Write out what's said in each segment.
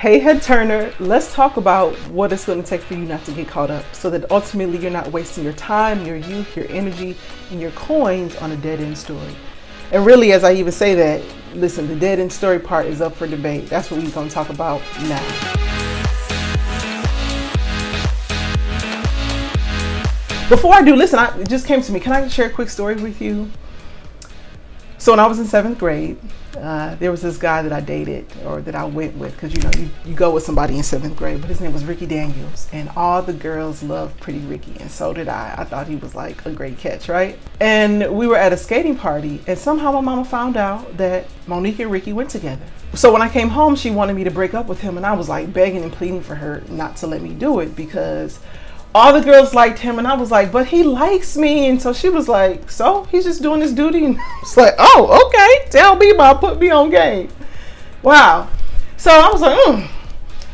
Hey head turner, let's talk about what it's going to take for you not to get caught up so that ultimately you're not wasting your time, your youth, your energy, and your coins on a dead-end story. And really, as I even say that, listen, the dead-end story part is up for debate. That's what we're going to talk about now. Before I do, listen, it just came to me. Can I share a quick story with you? So when I was in 7th grade, there was this guy that I dated, or that I went with, because you go with somebody in 7th grade, but his name was Ricky Daniels, and all the girls loved Pretty Ricky, and so did I. I thought he was like a great catch, right? And we were at a skating party, and somehow my mama found out that Monique and Ricky went together. So when I came home, she wanted me to break up with him, and I was like begging and pleading for her not to let me do it because all the girls liked him, and I was like, but he likes me. And so she was like, so he's just doing his duty? And I was like, oh, okay, tell me about, put me on game. Wow. So I was like,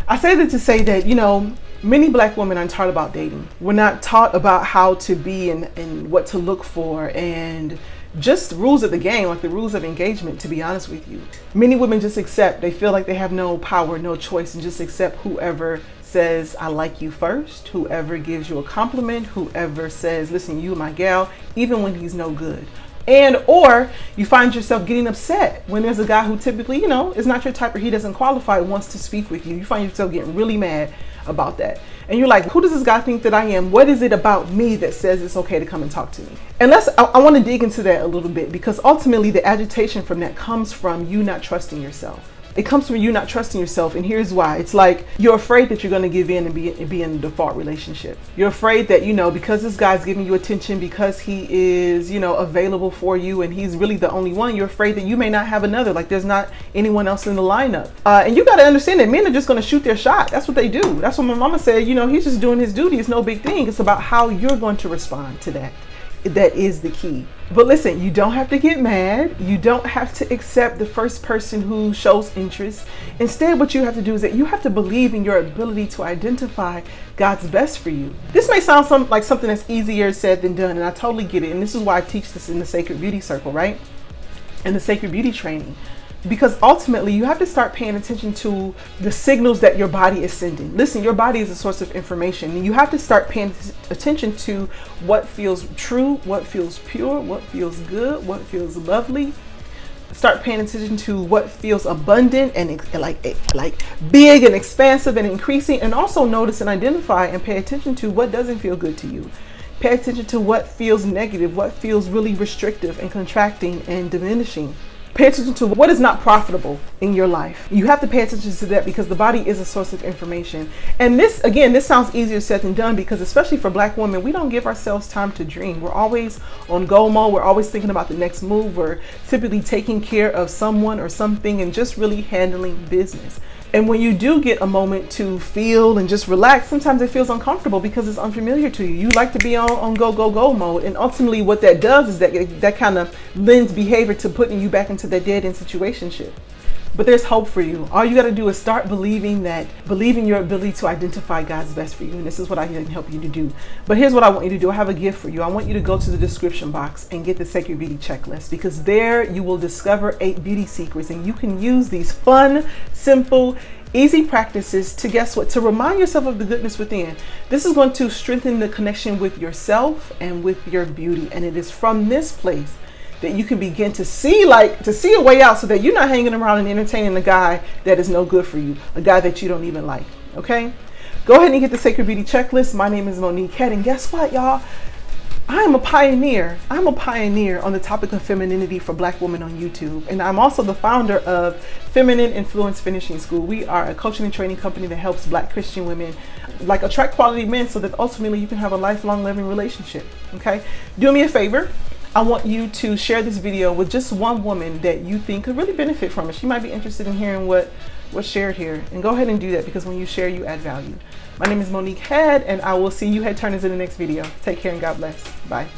I say that to say that, many black women aren't taught about dating. We're not taught about how to be and what to look for, and just rules of the game, like the rules of engagement, to be honest with you. Many women just accept. They feel like they have no power, no choice, and just accept whoever says I like you first, whoever gives you a compliment, whoever says, listen, you my gal, even when he's no good. And or you find yourself getting upset when there's a guy who typically, is not your type, or he doesn't qualify, wants to speak with you. You find yourself getting really mad about that. And you're like, who does this guy think that I am? What is it about me that says it's okay to come and talk to me? And I want to dig into that a little bit, because ultimately the agitation from that comes from you not trusting yourself. It comes from you not trusting yourself, and here's why. It's like you're afraid that you're going to give in and be in a default relationship. You're afraid that, because this guy's giving you attention, because he is, available for you, and he's really the only one, you're afraid that you may not have another, like there's not anyone else in the lineup. And you got to understand that men are just going to shoot their shot. That's what they do. That's what my mama said, he's just doing his duty. It's no big thing. It's about how you're going to respond to that. That is the key. But listen, you don't have to get mad. You don't have to accept the first person who shows interest. Instead, what you have to do is that you have to believe in your ability to identify God's best for you. This may sound like something that's easier said than done, and I totally get it. And this is why I teach this in the Sacred Beauty Circle, right? In the Sacred Beauty Training. Because ultimately you have to start paying attention to the signals that your body is sending. Listen, your body is a source of information, and you have to start paying attention to what feels true, what feels pure, what feels good, what feels lovely. Start paying attention to what feels abundant and like big and expansive and increasing, and also notice and identify and pay attention to what doesn't feel good to you. Pay attention to what feels negative, what feels really restrictive and contracting and diminishing. Pay attention to what is not profitable in your life. You have to pay attention to that, because the body is a source of information. And this sounds easier said than done, because especially for black women, we don't give ourselves time to dream. We're always on go mode. We're always thinking about the next move. We're typically taking care of someone or something and just really handling business. And when you do get a moment to feel and just relax, sometimes it feels uncomfortable because it's unfamiliar to you. You like to be on go mode. And ultimately what that does is that kind of lends behavior to putting you back into that dead end situationship. But there's hope for you. All you got to do is start believing your ability to identify God's best for you. And this is what I can help you to do. But here's what I want you to do. I have a gift for you. I want you to go to the description box and get the Sacred Beauty Checklist, because there you will discover 8 beauty secrets, and you can use these fun, simple, easy practices to, guess what, to remind yourself of the goodness within. This is going to strengthen the connection with yourself and with your beauty. And it is from this place that you can begin to see a way out, so that you're not hanging around and entertaining a guy that is no good for you, a guy that you don't even like. Okay? Go ahead and get the Sacred Beauty Checklist. My name is Monique Head, and guess what, y'all? I am a pioneer. I'm a pioneer on the topic of femininity for black women on YouTube. And I'm also the founder of Feminine Influence Finishing School. We are a coaching and training company that helps black Christian women attract quality men, so that ultimately you can have a lifelong living relationship. Okay? Do me a favor. I want you to share this video with just one woman that you think could really benefit from it. She might be interested in hearing what's shared here. And go ahead and do that, because when you share, you add value. My name is Monique Head, and I will see you head turners in the next video. Take care and God bless. Bye.